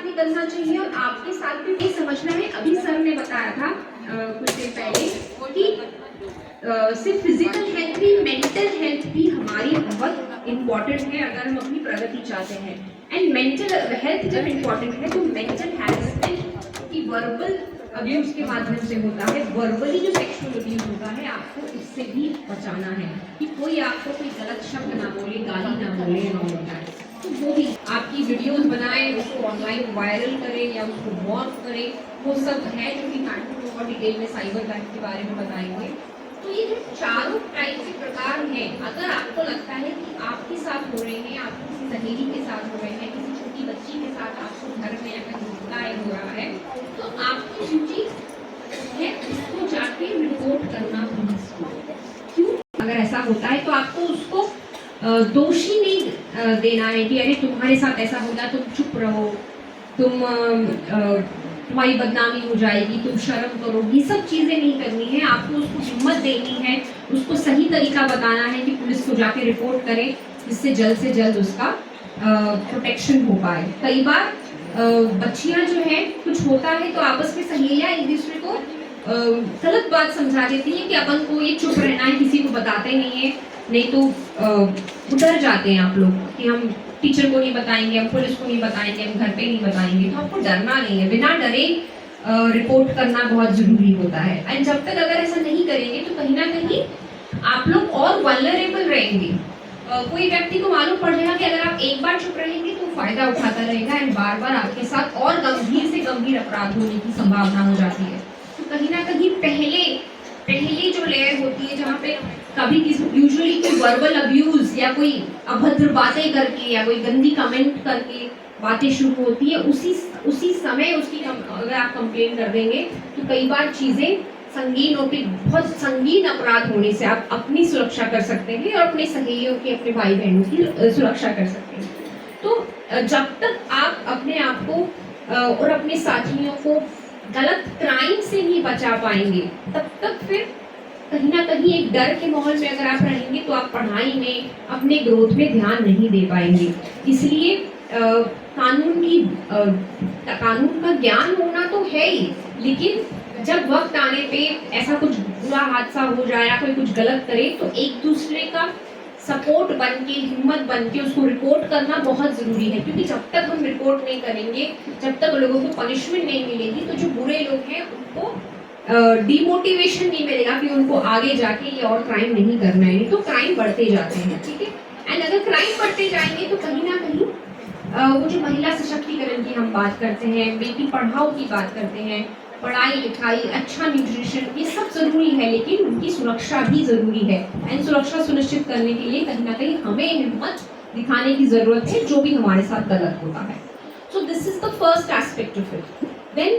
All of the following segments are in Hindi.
साथ निकलना चाहिए और आपके साथ भी ये समझना है। अभी सर ने बताया था कुछ दिन पहले कि सिर्फ फिजिकल हेल्थ भी, मेंटल हेल्थ भी हमारी बहुत इम्पोर्टेंट है अगर हम अपनी प्रगति चाहते हैं। एंड मेंटल हेल्थ जब इम्पोर्टेंट है तो मेंटल हैरेसमेंट की वर्बल अब्यूज के माध्यम से होता है, वर्बली जो सेक्सुअल अब्यूज होता है, आपको इससे भी बचाना है कि कोई आपको कोई गलत शब्द ना बोले, गाली ना बोले ना होता है। तो वो भी आपकी वीडियोस बनाएं, उसको ऑनलाइन वायरल करें या उसको मॉक करें, वो सब है जो कि मैडम और डिटेल में साइबर क्राइम के बारे में बताएंगे। तो ये जो चारों टाइप के प्रकार हैं, अगर आपको लगता है कि आपके साथ हो रहे हैं, आप किसी सहेली के साथ हो रहे हैं, किसी छोटी बच्ची के साथ आपको घर में अगर झुटलाए हो रहा है, तो आपकी ड्यूटी है उसको जाके रिपोर्ट करना पुलिस को। क्यों? अगर ऐसा होता है तो आपको उसको दोषी नहीं देना है कि अरे तुम्हारे साथ ऐसा होगा, तुम चुप रहो, तुम्हारी बदनामी हो जाएगी, तुम शर्म करो, ये सब चीज़ें नहीं करनी है। आपको उसको हिम्मत देनी है, उसको सही तरीका बताना है कि पुलिस को जाके रिपोर्ट करे, जिससे जल्द से जल्द उसका प्रोटेक्शन हो पाए। कई बार बच्चियां जो है, कुछ होता है तो आपस में सहेलियां एक दूसरे को गलत बात समझा देती हैं कि अपन को ये चुप रहना है, किसी को बताते नहीं है, नहीं तो डर जाते हैं आप लोग कि हम टीचर को नहीं बताएंगे, हम पुलिस को नहीं बताएंगे, हम घर पे नहीं बताएंगे। तो आपको डरना नहीं है, बिना डरे रिपोर्ट करना बहुत जरूरी होता है। एंड जब तक अगर ऐसा नहीं करेंगे तो कहीं ना कहीं आप लोग और वल्नरेबल रहेंगे। कोई व्यक्ति को मालूम पड़ जाएगा कि अगर आप एक बार चुप रहेंगे तो फायदा उठाता रहेगा एंड बार बार आपके साथ और गंभीर से गंभीर अपराध होने की संभावना हो जाती है। तो कहीं ना कहीं पहली जो लेयर होती है, जहाँ पे कभी यूजुअली कोई वर्बल अब्यूज या कोई अभद्र बातें करके या कोई गंदी कमेंट करके बातें शुरू होती है, उसी समय उसकी अगर आप कंप्लेन कर देंगे तो कई बार चीज़ें संगीन होती, बहुत संगीन अपराध होने से आप अपनी सुरक्षा कर सकते हैं और अपने सहेलियों की, अपने भाई बहनों की सुरक्षा कर सकते हैं। तो जब तक आप अपने आप को और अपने साथियों को गलत क्राइम से नहीं बचा पाएंगे, तब तक फिर कहीं ना कहीं एक डर के माहौल में अगर आप रहेंगे तो आप पढ़ाई में, अपने ग्रोथ में ध्यान नहीं दे पाएंगे। इसलिए कानून का ज्ञान होना तो है ही, लेकिन जब वक्त आने पे ऐसा कुछ बुरा हादसा हो जाए या कोई कुछ गलत करे तो एक दूसरे का सपोर्ट बन के, हिम्मत बन के उसको रिपोर्ट करना बहुत ज़रूरी है। क्योंकि जब तक हम रिपोर्ट नहीं करेंगे, जब तक लोगों को पनिशमेंट नहीं मिलेगी, तो जो बुरे लोग हैं उनको डिमोटिवेशन नहीं मिलेगा कि उनको आगे जाके ये और क्राइम नहीं करना है। तो क्राइम बढ़ते जाते हैं, ठीक है। एंड अगर क्राइम बढ़ते जाएंगे तो कहीं ना कहीं वो जो महिला सशक्तिकरण की हम बात करते हैं, बेटी पढ़ाओ की बात करते हैं, पढ़ाई लिखाई, अच्छा न्यूट्रिशन, ये सब ज़रूरी है, लेकिन उनकी सुरक्षा भी ज़रूरी है। एंड सुरक्षा सुनिश्चित करने के लिए कहीं ना कहीं हमें हिम्मत दिखाने की ज़रूरत है, जो भी हमारे साथ गलत होता है। So this is the first aspect of it. Then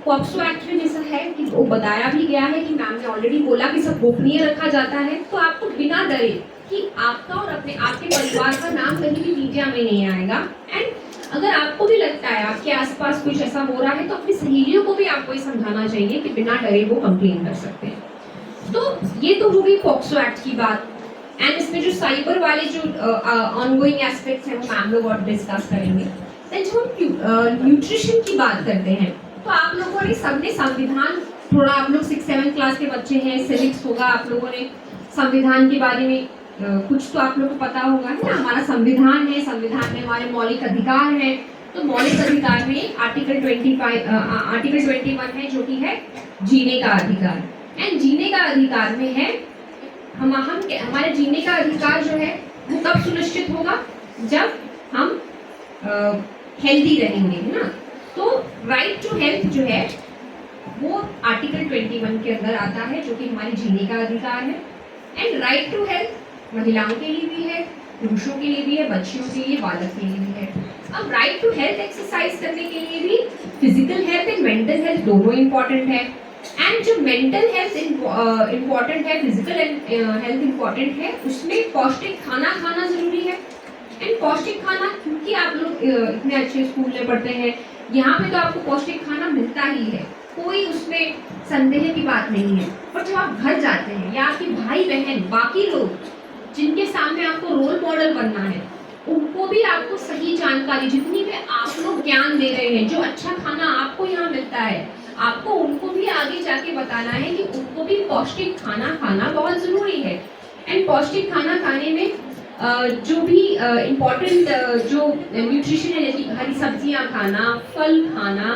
POCSO act में जैसा है कि वो बताया भी गया है कि मैम ने ऑलरेडी बोला कि सब गोपनीय रखा जाता है, तो आपको बिना डरे कि आपका और आपके परिवार का नाम कहीं भी मीडिया में नहीं आएगा। एंड अगर आपको भी लगता है आपके आसपास कुछ ऐसा हो रहा है तो अपनी सहेलियों को भी आपको ये समझाना चाहिए कि बिना डरे वो कंप्लेन कर सकते हैं। तो ये तो हो गई पॉक्सो एक्ट की बात। एंड इसमें जो साइबर वाले जो ऑनगोइंग एस्पेक्ट्स हैं वो मैम लोग और डिस्कस करेंगे। देन जो हम न्यूट्रिशन की बात करते हैं, तो आप लोगों ने सबने संविधान, थोड़ा आप लोग 6-7 क्लास के बच्चे हैं, सिविक्स होगा, आप लोगों ने संविधान के बारे में कुछ तो आप लोग को पता होगा, है ना। हमारा संविधान है, संविधान में हमारे मौलिक अधिकार हैं। तो मौलिक अधिकार में आर्टिकल 21 है जो कि है जीने का अधिकार। एंड जीने का अधिकार में है हमारे जीने का अधिकार जो है वो कब सुनिश्चित होगा, जब हम हेल्दी रहेंगे, है ना। तो राइट टू हेल्थ जो है वो आर्टिकल 21 के अंदर आता है, जो कि हमारे जीने का अधिकार है। एंड राइट टू हेल्थ महिलाओं के लिए भी है, पुरुषों के लिए भी है, बच्चियों के लिए, बालक के लिए भी है। अब राइट टू हेल्थ एक्सरसाइज करने के लिए भी physical health and mental health दोनों इंपॉर्टेंट है। एंड जो मेंटल हेल्थ इंपॉर्टेंट है, फिजिकल हेल्थ इंपॉर्टेंट है, उसमें पौष्टिक खाना खाना जरूरी है। एंड पौष्टिक खाना, क्योंकि आप लोग इतने अच्छे स्कूल में पढ़ते हैं, यहाँ पे तो आपको पौष्टिक खाना मिलता ही है, कोई उसमें संदेह की बात नहीं है। पर जब आप घर जाते हैं या आपके भाई बहन, बाकी लोग जिनके सामने आपको रोल मॉडल बनना है, उनको भी आपको सही जानकारी, जितनी भी आप लोग ज्ञान दे रहे हैं, जो अच्छा खाना आपको यहाँ मिलता है, आपको उनको भी आगे जाके बताना है कि उनको भी पौष्टिक खाना खाना बहुत ज़रूरी है। एंड पौष्टिक खाना खाने में जो भी इम्पोर्टेंट जो न्यूट्रिशन है, जैसे हरी सब्जियाँ खाना, फल खाना,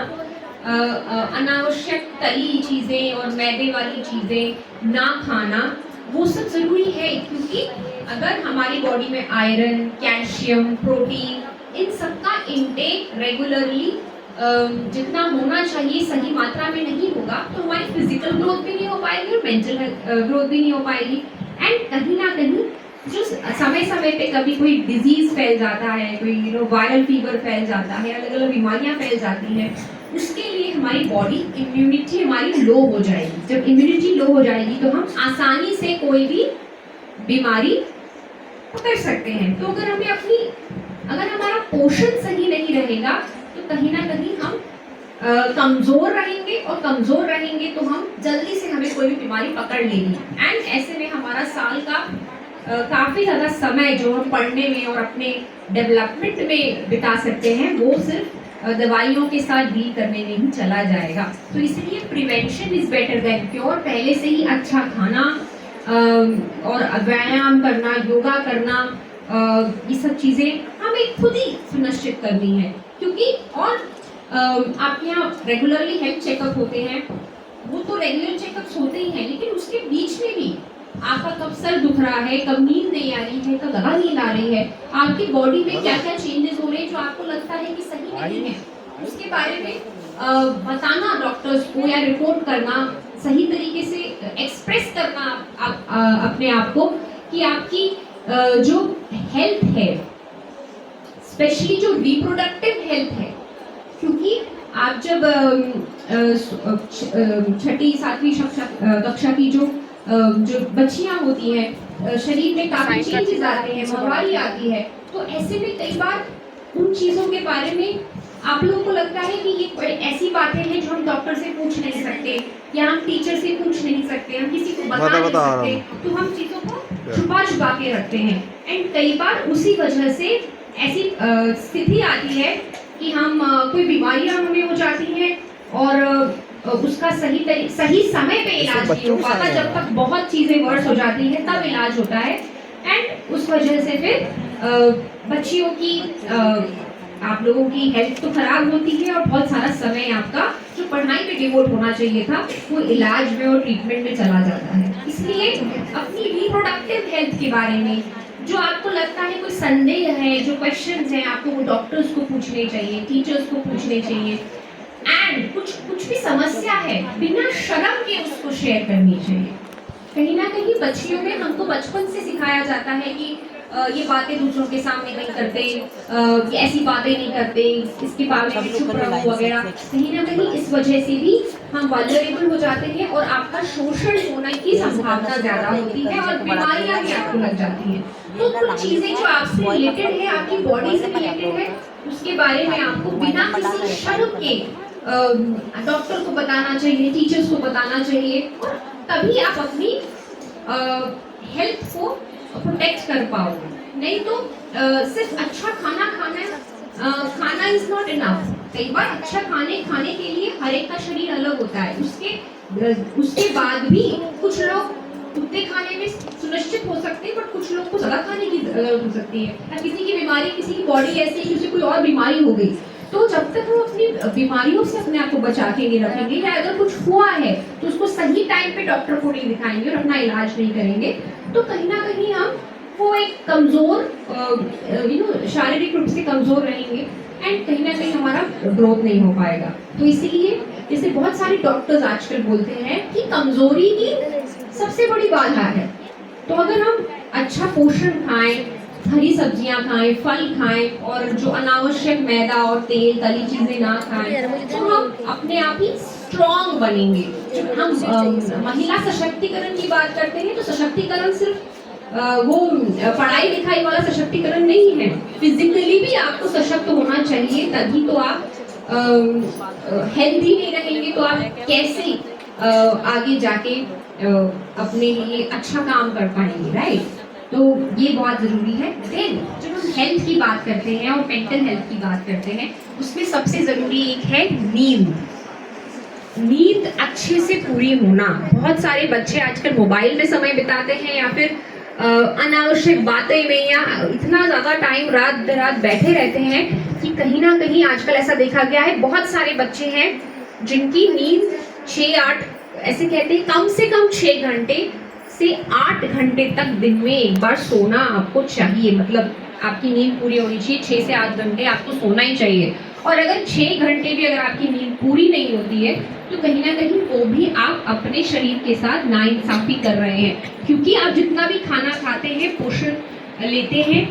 अनावश्यक तली चीज़ें और मैदे वाली चीज़ें ना खाना, वो सब ज़रूरी है। क्योंकि अगर हमारी बॉडी में आयरन, कैल्शियम, प्रोटीन, इन सब का इनटेक रेगुलरली जितना होना चाहिए सही मात्रा में नहीं होगा, तो हमारी फिजिकल ग्रोथ भी नहीं हो पाएगी और मेंटल ग्रोथ भी नहीं हो पाएगी। एंड कहीं ना कहीं जो समय समय पे कभी कोई डिजीज फैल जाता है, कोई वायरल फीवर फैल जाता है, अलग अलग बीमारियां फैल जाती हैं, उसके लिए हमारी बॉडी इम्यूनिटी हमारी लो हो जाएगी। जब इम्यूनिटी लो हो जाएगी तो हम आसानी से कोई भी बीमारी पकड़ सकते हैं। तो अगर हमारा पोषण सही नहीं रहेगा तो कहीं ना कहीं हम कमज़ोर रहेंगे, और कमज़ोर रहेंगे तो हम जल्दी से हमें कोई भी बीमारी पकड़ लेगी। एंड ऐसे में हमारा साल का काफ़ी ज़्यादा समय जो हम पढ़ने में और अपने डेवलपमेंट में बिता सकते हैं, वो सिर्फ दवाइयों के साथ डील करने में ही चला जाएगा। तो इसलिए prevention is better than cure. पहले से ही अच्छा खाना और व्यायाम करना, योगा करना, ये सब चीज़ें हमें खुद ही सुनिश्चित करनी है। क्योंकि और आपके यहाँ रेगुलरली हेल्थ चेकअप होते हैं, वो तो रेगुलर चेकअप्स होते ही हैं, लेकिन उसके बीच में भी आपका कब सर दुख रहा है, कब नींद नहीं आ रही है, कब ज़्यादा नींद आ रही है, आपकी बॉडी में क्या क्या चेंजेस हो रहे हैं जो आपको लगता है कि सही नहीं है, उसके बारे में बताना डॉक्टर्स को, या रिपोर्ट करना, सही तरीके से एक्सप्रेस करना अपने आप को कि आपकी जो हेल्थ है, स्पेशली जो रिप्रोडक्टिव हेल्थ है। क्योंकि आप जब छठी सातवीं कक्षा की जो बच्चियां होती हैं, शरीर में काफी चेंजेस आते हैं, बीमारी आती है, तो ऐसे में कई बार उन चीजों के बारे में आप लोगों को लगता है कि ये ऐसी बातें हैं जो हम डॉक्टर से पूछ नहीं सकते, या हम टीचर से पूछ नहीं सकते, हम किसी को बता नहीं सकते, तो हम चीजों को छुपा के रखते हैं। एंड कई बार उसी वजह से ऐसी स्थिति आती है कि हम कोई बीमारियां हमें हो जाती हैं और उसका सही समय पे इलाज नहीं हो पाता, जब तक बहुत चीज़ें वर्स हो जाती हैं तब इलाज होता है। एंड उस वजह से फिर बच्चियों की आप लोगों की हेल्थ तो खराब होती है, और बहुत सारा समय आपका जो पढ़ाई पे डिवोट होना चाहिए था वो इलाज में और ट्रीटमेंट में चला जाता है। इसलिए अपनी रिप्रोडक्टिव हेल्थ के बारे में जो आपको लगता है कोई संदेह है, जो क्वेश्चंस हैं, आपको वो डॉक्टर्स को पूछने चाहिए, टीचर्स को पूछने चाहिए। एंड कुछ भी समस्या है बिना शर्म के उसको शेयर करनी चाहिए। कहीं ना कहीं बच्चियों में हमको बचपन से सिखाया जाता है कि ये बातें दूसरों के सामने नहीं करते, ऐसी बातें नहीं करते, इसके बारे में चुप रहो वगैरह। कहीं ना कहीं इस वजह से भी हम वल्नरेबल हो जाते हैं और आपका शोषण होने की संभावना ज़्यादा होती है और बीमारियां भी आपको लग जाती हैं। तो कुछ चीज़ें जो आपसे रिलेटेड है, आपकी बॉडी से रिलेटेड है, उसके बारे में आपको बिना किसी शर्म के डॉक्टर को बताना चाहिए, टीचर्स को बताना चाहिए, और तभी आप अपनी हेल्थ को प्रोटेक्ट कर पाओगे। नहीं तो सिर्फ अच्छा खाना इज नॉट इनफ। कई बार अच्छा खाने के लिए हर एक का शरीर अलग होता है, उसके बाद भी कुछ लोग उतने खाने में सुनिश्चित हो सकते हैं, बट कुछ लोग को ज़्यादा खाने की जरूरत हो सकती है, या किसी की बीमारी, किसी की बॉडी ऐसी है, किसी कोई और बीमारी हो गई, तो जब तक हम अपनी बीमारियों से अपने आप को बचा के नहीं रखेंगे, या अगर कुछ हुआ है तो उसको सही टाइम पे डॉक्टर को नहीं दिखाएंगे और अपना इलाज नहीं करेंगे, तो कहीं ना कहीं हम वो एक कमज़ोर शारीरिक रूप से कमज़ोर रहेंगे, एंड कहीं ना कहीं हमारा ग्रोथ नहीं हो पाएगा। तो इसीलिए जैसे बहुत सारे डॉक्टर्स आजकल बोलते हैं कि कमज़ोरी ही सबसे बड़ी बाधा है। तो अगर हम अच्छा पोषण खाएं, हरी सब्जियां खाएं, फल खाएं, और जो अनावश्यक मैदा और तेल तली चीजें ना खाएं, तो हम अपने आप ही स्ट्रॉन्ग बनेंगे। जब हम महिला सशक्तिकरण की बात करते हैं, तो सशक्तिकरण सिर्फ वो पढ़ाई लिखाई वाला सशक्तिकरण नहीं है, फिजिकली भी आपको सशक्त होना चाहिए, तभी तो आप हेल्दी नहीं रहेंगे तो आप कैसे आगे जाके अपने लिए अच्छा काम कर पाएंगे, राइट? तो ये बहुत ज़रूरी है। देन जब हम हेल्थ की बात करते हैं और मेंटल हेल्थ की बात करते हैं, उसमें सबसे ज़रूरी एक है नींद। नींद अच्छे से पूरी होना। बहुत सारे बच्चे आजकल मोबाइल में समय बिताते हैं या फिर अनावश्यक बातें में, या इतना ज़्यादा टाइम रात दर रात बैठे रहते हैं कि कहीं ना कहीं आजकल ऐसा देखा गया है, बहुत सारे बच्चे हैं जिनकी नींद 6-8, ऐसे कहते हैं कम से कम 6 घंटे से 8 घंटे तक दिन में एक बार सोना आपको चाहिए। मतलब आपकी नींद पूरी होनी चाहिए, 6 से 8 घंटे आपको सोना ही चाहिए। और अगर 6 घंटे भी अगर आपकी नींद पूरी नहीं होती है तो कहीं ना कहीं वो भी आप अपने शरीर के साथ नाइंसाफी कर रहे हैं, क्योंकि आप जितना भी खाना खाते हैं, पोषण लेते हैं,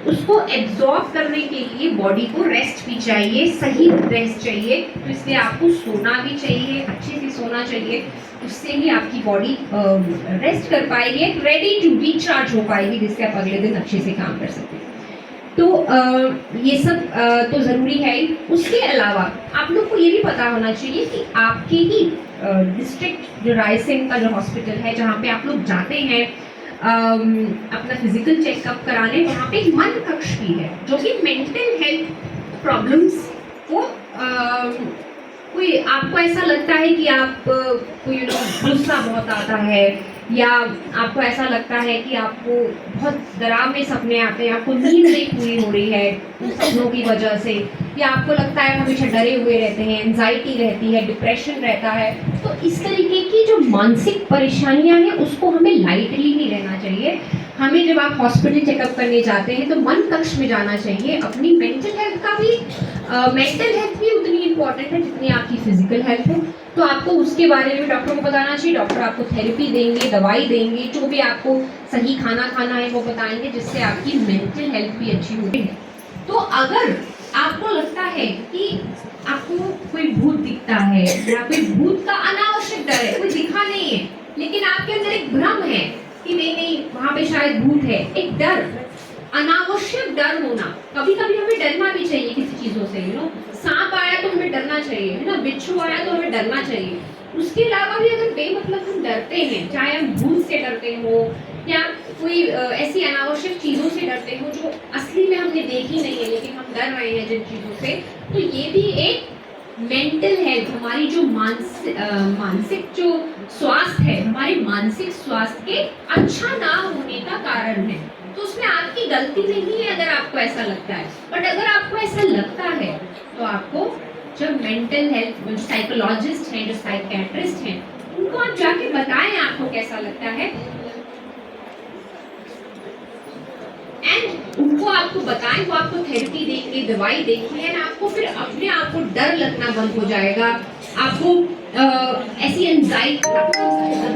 उसको एब्जॉर्ब करने के लिए बॉडी को रेस्ट भी चाहिए, सही रेस्ट चाहिए। तो इसलिए आपको सोना भी चाहिए, अच्छे से सोना चाहिए, उससे ही आपकी बॉडी रेस्ट कर पाएगी, रेडी टू रिचार्ज हो पाएगी, जिससे आप अगले दिन अच्छे से काम कर सकते हैं। तो ये सब तो ज़रूरी है ही। उसके अलावा आप लोग को ये भी पता होना चाहिए कि आपके ही डिस्ट्रिक्ट जो रायसेन का जो हॉस्पिटल है, जहाँ पे आप लोग जाते हैं अपना फिजिकल चेकअप कराने, वहाँ पे एक मन कक्ष भी है जो कि मेंटल हेल्थ प्रॉब्लम्स को कोई आपको ऐसा लगता है कि आप कोई गुस्सा बहुत आता है, या आपको ऐसा लगता है कि आपको बहुत डरावने सपने आते हैं, आपको नींद नहीं पूरी हो रही है उन सपनों की वजह से, या आपको लगता है हमेशा डरे हुए रहते हैं, एंजाइटी रहती है, डिप्रेशन रहता है, तो इस तरीके की जो मानसिक परेशानियां हैं उसको हमें लाइटली नहीं लेना चाहिए। हमें जब आप हॉस्पिटल चेकअप करने जाते हैं तो मन कक्ष में जाना चाहिए। अपनी मेंटल हेल्थ का भी मेंटल हेल्थ भी उतनी इम्पॉर्टेंट है जितनी आपकी फिजिकल हेल्थ है। तो आपको उसके बारे में डॉक्टर को बताना चाहिए। डॉक्टर आपको थेरेपी देंगे, दवाई देंगे, जो भी आपको सही खाना खाना है वो बताएंगे, जिससे आपकी मेंटल हेल्थ भी अच्छी होगी। तो अगर आपको लगता है कि आपको कोई भूत दिखता है या कोई भूत का अनावश्यक डर है, कोई दिखा नहीं है, लेकिन आपके अंदर एक भ्रम है कि नहीं वहां पे शायद भूत है, एक डर, अनावश्यक डर होना। कभी कभी हमें डरना भी चाहिए किसी चीजों से, सांप आया तो हमें डरना चाहिए, है ना, बिच्छू आया तो हमें डरना चाहिए। उसके अलावा भी अगर बेमतलब हम डरते हैं, चाहे हम भूत से डरते हो या कोई ऐसी अनावश्यक चीज़ों से डरते हो जो असली में हमने देखी नहीं है लेकिन हम डर रहे हैं जिन चीज़ों से, तो ये भी एक मेंटल हेल्थ, हमारी जो मानसिक जो स्वास्थ्य है, हमारे मानसिक स्वास्थ्य के अच्छा ना होने का कारण है। तो उसमें आपकी गलती नहीं है अगर आपको ऐसा लगता है, बट अगर आपको ऐसा लगता है तो आपको जब मेंटल हेल्थ जो साइकोलॉजिस्ट हैं, जो साइकियाट्रिस्ट हैं, उनको आप जाके बताएं आपको कैसा लगता है, एंड उनको आपको बताएं, वो आपको थेरेपी देंगे, दवाई देंगे, एंड आपको फिर अपने आप को डर लगना बंद हो जाएगा। आपको ऐसी एंजाइटी,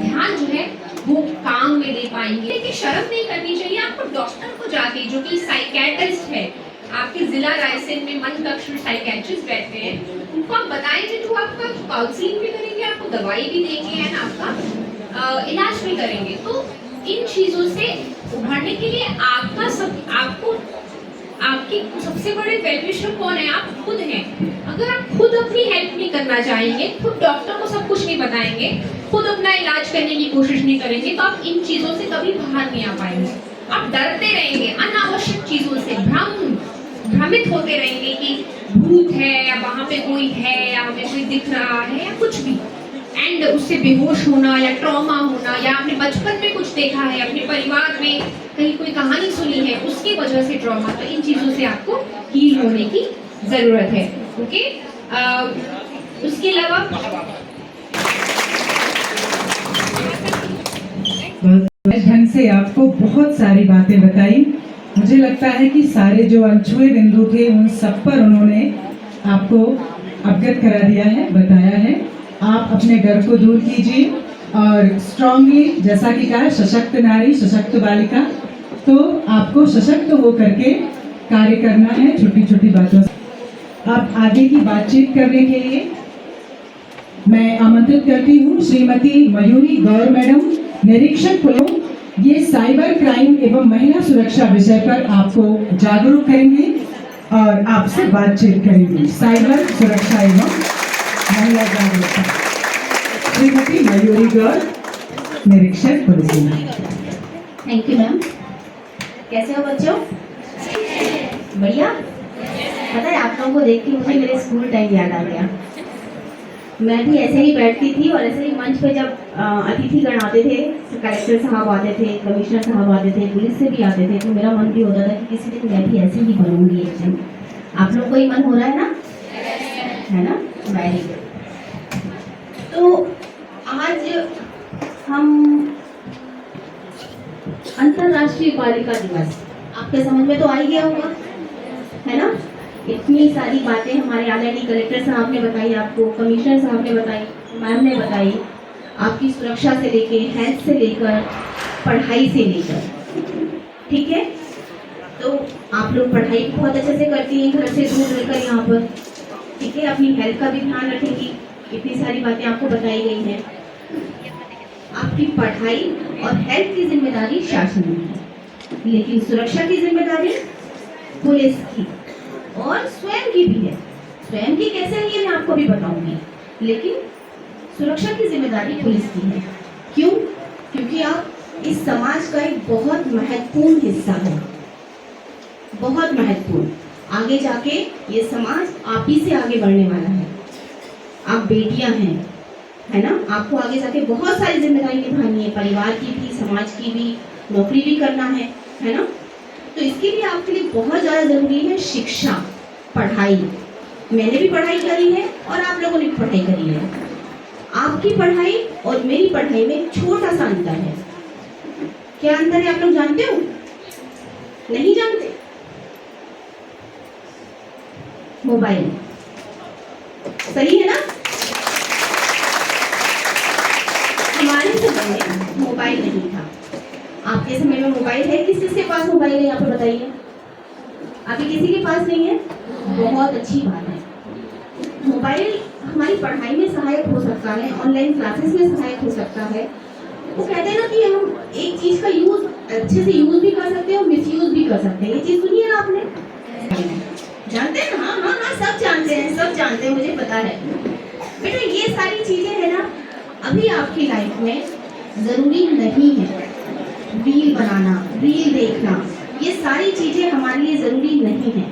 ध्यान जो है वो काम में दे पाएंगे। लेकिन शर्म नहीं करनी चाहिए आपको डॉक्टर को जाके, जो कि साइकियाट्रिस्ट है, आपके जिला रायसेन में मन कक्ष में साइकियाट्रिस्ट बैठते हैं, उनको आप बताएंगे तो आपका काउंसलिंग भी करेंगे, आपको दवाई भी देंगे, एंड आपका इलाज भी करेंगे। तो इन चीजों से उभरने के लिए आपकी सबसे बड़े वेलविशर कौन है? आप खुद हैं। अगर आप खुद अपनी हेल्प नहीं करना चाहेंगे, खुद डॉक्टर को सब कुछ नहीं बताएंगे, खुद अपना इलाज करने की कोशिश नहीं करेंगे, तो आप इन चीजों से कभी बाहर नहीं आ पाएंगे। आप डरते रहेंगे अनावश्यक चीजों से, भ्रमित होते रहेंगे कि भूत है या वहां पे कोई है या हमें कोई दिख रहा है या कुछ भी, एंड उससे बेहोश होना या ट्रॉमा होना, या आपने बचपन में कुछ देखा है, अपने परिवार में कहीं कोई कहानी सुनी है, उसकी वजह से ट्रॉमा। तो इन चीज़ों से आपको हील होने की ज़रूरत है। ओके, उसके अलावा ढंग से आपको बहुत सारी बातें बताई। मुझे लगता है कि सारे जो अनछुए बिंदु थे उन सब पर उन्होंने आपको अवगत करा दिया है, बताया है। आप अपने डर को दूर कीजिए और स्ट्रांगली, जैसा कि कहा, सशक्त नारी सशक्त बालिका, तो आपको सशक्त हो करके कार्य करना है छोटी छोटी बातों से। अब आगे की बातचीत करने के लिए मैं आमंत्रित करती हूँ श्रीमती मयूरी गौर मैडम, निरीक्षक पुलिस। ये साइबर क्राइम एवं महिला सुरक्षा विषय पर आपको जागरूक करेंगे और आपसे बातचीत करेंगे। साइबर सुरक्षा एवं महिला जागरूकता, श्रीमती मयूरी गौर, निरीक्षक पुलिस। Thank you ma'am. कैसे हो बच्चों? बढ़िया। पता है आप लोगों को देख के मुझे मेरे स्कूल टाइम याद आ गया। मैं भी ऐसे ही बैठती थी और ऐसे ही मंच पे जब अतिथिगण आते थे, कलेक्टर साहब आते थे, कमिश्नर साहब आते थे, पुलिस से भी आते थे, तो मेरा मन भी होता था कि किसी दिन मैं भी ऐसे ही बनूंगी एक दिन। आप लोग को ही मन हो रहा है ना? है ना? Very good. तो आज हम अंतर्राष्ट्रीय बालिका दिवस, आपके समझ में तो आ ही गया होगा, है ना? इतनी सारी बातें हमारे आदरणीय कलेक्टर साहब ने बताई, आपको कमिश्नर साहब ने बताई, मैम ने बताई, आपकी सुरक्षा से लेके, हेल्थ से लेकर, पढ़ाई से लेकर, ठीक है? तो आप लोग पढ़ाई बहुत अच्छे से करती हैं घर से दूर रहकर यहाँ पर, ठीक है? अपनी हेल्थ का भी ध्यान रखेंगी, इतनी सारी बातें आपको बताई गई हैं। आपकी पढ़ाई और हेल्थ की जिम्मेदारी शासन की है, लेकिन सुरक्षा की जिम्मेदारी पुलिस की और स्वयं की भी है। स्वयं की कैसे है ये मैं आपको भी बताऊंगी, लेकिन सुरक्षा की जिम्मेदारी पुलिस की है। क्यों? क्योंकि आप इस समाज का एक बहुत महत्वपूर्ण हिस्सा है, बहुत महत्वपूर्ण। आगे जाके ये समाज आप ही से आगे बढ़ने वाला है। आप बेटियां हैं, है ना? आपको आगे जाके बहुत सारी जिम्मेदारी निभानी है, परिवार की भी, समाज की भी, नौकरी भी करना है ना? तो इसके लिए आपके लिए बहुत ज़्यादा ज़रूरी है शिक्षा, पढ़ाई। मैंने भी पढ़ाई करी है और आप लोगों ने भी पढ़ाई करी है। आपकी पढ़ाई और मेरी पढ़ाई में छोटा सा अंतर है। क्या अंतर है आप लोग जानते हो? नहीं जानते? मोबाइल। सही है ना? हमारे समय में मोबाइल नहीं था। आपके समय में मोबाइल है? किस किसके पास मोबाइल है यहाँ पे बताइए? अभी किसी के पास नहीं है? बहुत अच्छी बात है। मोबाइल हमारी पढ़ाई में सहायक हो सकता है, ऑनलाइन क्लासेस में सहायक हो सकता है। वो कहते हैं ना कि हम एक चीज का यूज अच्छे से यूज भी कर सकते हैं और मिसयूज भी कर सकते हैं। ये चीज सुनी है ना आपने? जानते हैं ना? हाँ हाँ हाँ, सब जानते हैं, सब जानते हैं, मुझे पता है। बेटा ये सारी चीजें है ना, अभी आपकी लाइफ में जरूरी नहीं है। रील बनाना, रील देखना, ये सारी चीजें हमारे लिए जरूरी नहीं है।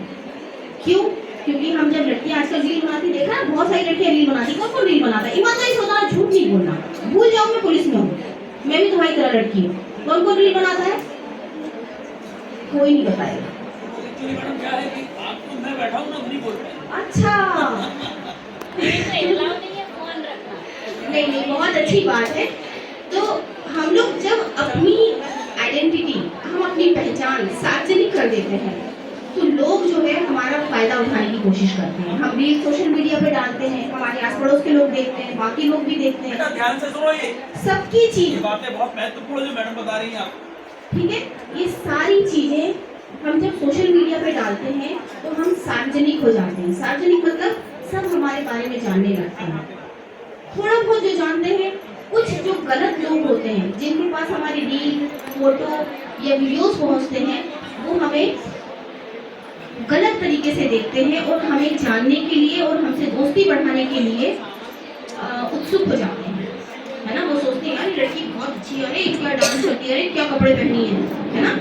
क्यों? क्योंकि हम जब लड़कियां आजकल रील बनाती देखा ना, बहुत सारी लड़कियां रील बनाती। कौन कौन रील बनाता है? ईमानदारी से बताना, झूठ नहीं बोलना। भूल जाओ मैं पुलिस में हूँ, मैं भी तुम्हारी तरह लड़की हूँ। कौन कौन रील बनाता है? कोई नहीं बताएगा। मैं बैठा हूँ ना, नहीं बोल रहा। अच्छा नहीं नहीं, बहुत अच्छी बात है। तो हम लोग जब अपनी आइडेंटिटी, हम अपनी पहचान सार्वजनिक कर देते हैं, तो लोग जो है हमारा फायदा उठाने की कोशिश करते हैं। हम रील सोशल मीडिया पे डालते हैं, हमारे आस पड़ोस के लोग देखते हैं, बाकी लोग भी देखते हैं। ध्यान से सुनो, ये सबकी चीज बातें बहुत महत्वपूर्ण जो मैडम बता रही हैं आप, ठीक है? ये सारी चीजें हम जब सोशल मीडिया पे डालते हैं तो हम सार्वजनिक हो जाते हैं। सार्वजनिक मतलब सब हमारे बारे में जानने लगते हैं। थोड़ा बहुत जो जानते हैं, कुछ जो गलत लोग होते हैं जिनके पास हमारी रील, फोटो या वीडियोस पहुंचते हैं, वो हमें गलत तरीके से देखते हैं और हमें जानने के लिए और हमसे दोस्ती बढ़ाने के लिए उत्सुक हो जाते हैं, है ना? वो सोचते हैं यार ये लड़की बहुत अच्छी है, अरे क्या डांस करती है, अरे क्या कपड़े पहनी है ना?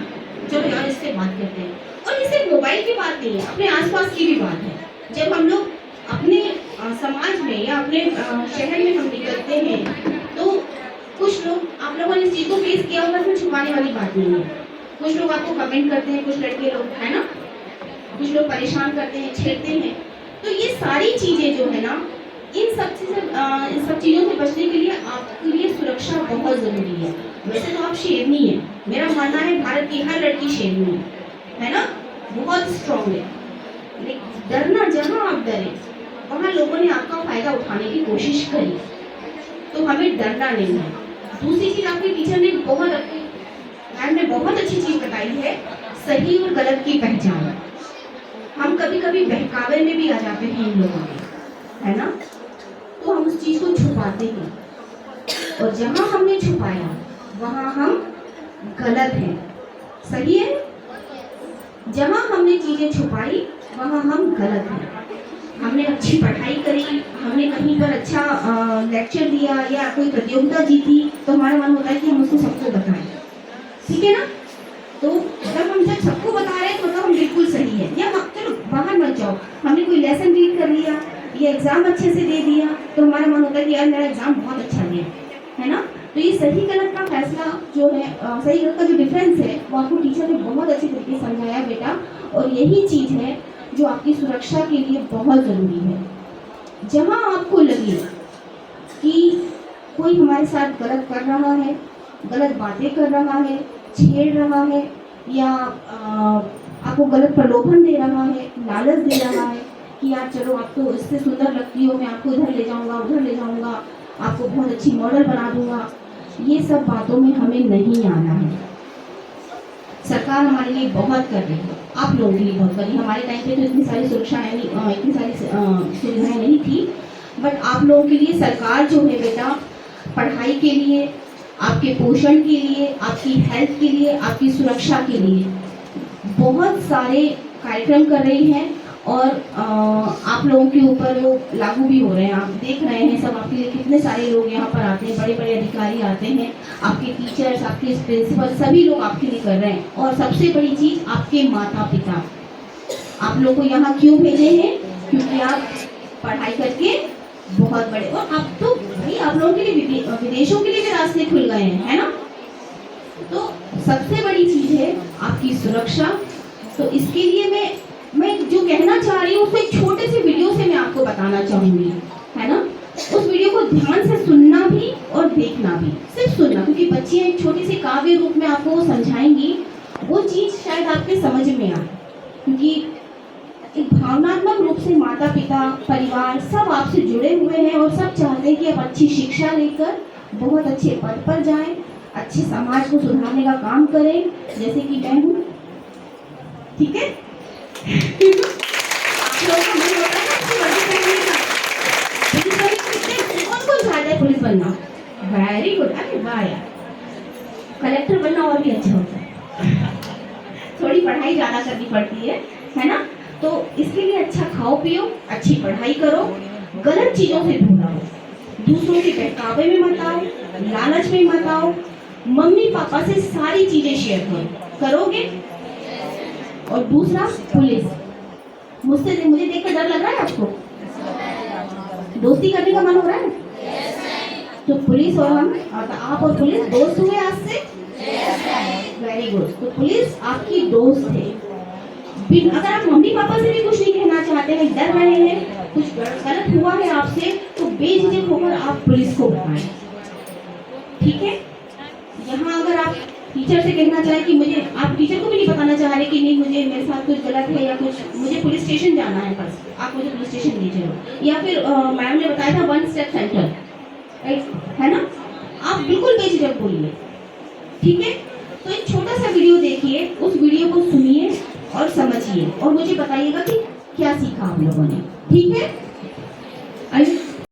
चलो यार इससे बात करते हैं। और ये सिर्फ मोबाइल की बात नहीं है, अपने आसपास की भी बात है। जब हम लोग अपने समाज में या अपने शहर में हम निकलते हैं तो कुछ लोग, आप लोगों ने इस चीज़ को फेस किया होगा, इसमें छुपाने वाली बात नहीं है। कुछ लोग आपको कमेंट करते हैं, कुछ लड़के लोग, है ना? कुछ लोग परेशान करते हैं, छेड़ते हैं। तो ये सारी चीज़ें जो है ना, इन सब चीज़ों से बचने के लिए आपके लिए सुरक्षा बहुत ज़रूरी है। वैसे तो आप शेरनी है, मेरा मानना है भारत की हर लड़की शेरनी है ना? बहुत स्ट्रॉन्ग है। लेकिन डरना, जहाँ आप डरे वहाँ लोगों ने आपका फायदा उठाने की कोशिश करी, तो हमें डरना नहीं है। दूसरी चीज़ आपके टीचर ने मैम ने बहुत अच्छी चीज़ बताई है, सही और गलत की पहचान। हम कभी कभी बहकावे में भी आ जाते हैं इन लोगों में, है ना? तो हम उस चीज़ को छुपाते हैं, और जहाँ हमने छुपाया वहाँ हम गलत हैं। सही है? जहाँ हमने चीज़ें छुपाई वहाँ हम गलत हैं। हमने अच्छी पढ़ाई करी, हमने कहीं पर अच्छा लेक्चर दिया या कोई प्रतियोगिता जीती, तो हमारा मन होता है कि हम उसको सबको बताएं, ठीक है ना? तो जब हम सबको बता रहे हैं तो मतलब हम बिल्कुल सही है, या हाँ चलो बाहर मत जाओ, हमने कोई लेसन रीड कर लिया, ये एग्ज़ाम अच्छे से दे दिया, तो हमारा मन होता है कि यार मेरा एग्ज़ाम बहुत अच्छा गया, है ना। तो ये सही गलत का फैसला जो है, सही गलत का जो डिफरेंस है वो आपको टीचर ने बहुत अच्छी तरीके से समझाया बेटा, और यही चीज़ है जो आपकी सुरक्षा के लिए बहुत ज़रूरी है। जहाँ आपको लगे कि कोई हमारे साथ गलत कर रहा है, गलत बातें कर रहा है, छेड़ रहा है, या आपको गलत प्रलोभन दे रहा है, लालच दे रहा है कि यार चलो आप तो इससे सुंदर लगती हो, मैं आपको इधर ले जाऊंगा, उधर ले जाऊंगा, आपको बहुत अच्छी मॉडल बना दूंगा, ये सब बातों में हमें नहीं आना है। सरकार हमारे लिए बहुत कर रही है, आप लोगों के लिए बहुत कर रही है। हमारे टाइम पे तो इतनी सारी सुरक्षाएं नहीं, इतनी सारी सुविधाएं नहीं थी, बट आप लोगों के लिए सरकार जो है बेटा, पढ़ाई के लिए, आपके पोषण के लिए, आपकी हेल्थ के लिए, आपकी सुरक्षा के लिए बहुत सारे कार्यक्रम कर रही है, और आप लोगों के ऊपर वो लागू भी हो रहे हैं। आप देख रहे हैं सब, आपके लिए कितने सारे लोग यहाँ पर आते हैं, बड़े बड़े अधिकारी आते हैं, आपके टीचर्स, आपके प्रिंसिपल, सभी लोग आपके लिए कर रहे हैं। और सबसे बड़ी चीज़ आपके माता पिता आप लोग को यहाँ क्यों भेजे हैं, क्योंकि आप पढ़ाई करके बहुत बड़े, और आप तो भाई आप लोगों के लिए विदेशों के लिए भी रास्ते खुल गए हैं, है ना। तो सबसे बड़ी चीज़ है आपकी सुरक्षा। तो इसके लिए मैं जो कहना चाह रही हूँ उसको एक छोटे से वीडियो से मैं आपको बताना चाहूँगी, है ना। उस वीडियो को ध्यान से सुनना भी और देखना भी, सिर्फ सुनना, क्योंकि बच्चियाँ एक छोटी सी काव्य रूप में आपको वो समझाएंगी, वो चीज़ शायद आपके समझ में आए, क्योंकि एक भावनात्मक रूप से माता पिता, परिवार सब आपसे जुड़े हुए हैं, और सब चाहते हैं कि आप अच्छी शिक्षा लेकर बहुत अच्छे पद पर जाएं, अच्छे समाज को सुधारने का काम करें, जैसे कि मैं हूँ, ठीक है। आप लोगों का मन होता है ना अच्छी वर्दी पहनने का, पुलिस वाले कितने, कौन चाहता है पुलिस बनना, वेरी गुड, अरे वाह यार, कलेक्टर बनना और भी अच्छा होता है, थोड़ी पढ़ाई ज़्यादा करनी पड़ती है ना। तो इसके लिए अच्छा खाओ पियो, अच्छी पढ़ाई करो, गलत चीज़ों से दूर रहो, दूसरों के बहकावे में मत आओ, लालच में मत आओ, मम्मी पापा से सारी चीज़ें शेयर करोगे। और दूसरा, पुलिस, मुझे देखकर डर लग रहा है आपको, दोस्ती करने का मन हो रहा है, तो पुलिस और हम, आप और पुलिस दोस्त हुए आज से, वेरी गुड। तो पुलिस आपकी दोस्त है। अगर आप मम्मी पापा से भी कुछ नहीं कहना चाहते हैं, डर रहे हैं, कुछ गलत हुआ है आपसे, तो बेझिझक होकर आप पुलिस को बताएं, ठीक है। यहाँ अगर आप टीचर से कहना चाहे कि मुझे, आप टीचर को भी नहीं बताना चाह रहे कि नहीं मुझे मेरे साथ कुछ गलत है या कुछ, मुझे पुलिस स्टेशन जाना है, बस आप मुझे पुलिस स्टेशन ले चलो, या फिर मैम ने बताया था 1 स्टेप सेंटर, है ना, आप बिल्कुल बेझिझक बोलिए, ठीक है। तो एक छोटा सा वीडियो देखिए, उस वीडियो को सुनिए और समझिए, और मुझे बताइएगा कि क्या सीखा आप लोगों ने, ठीक है। आइए।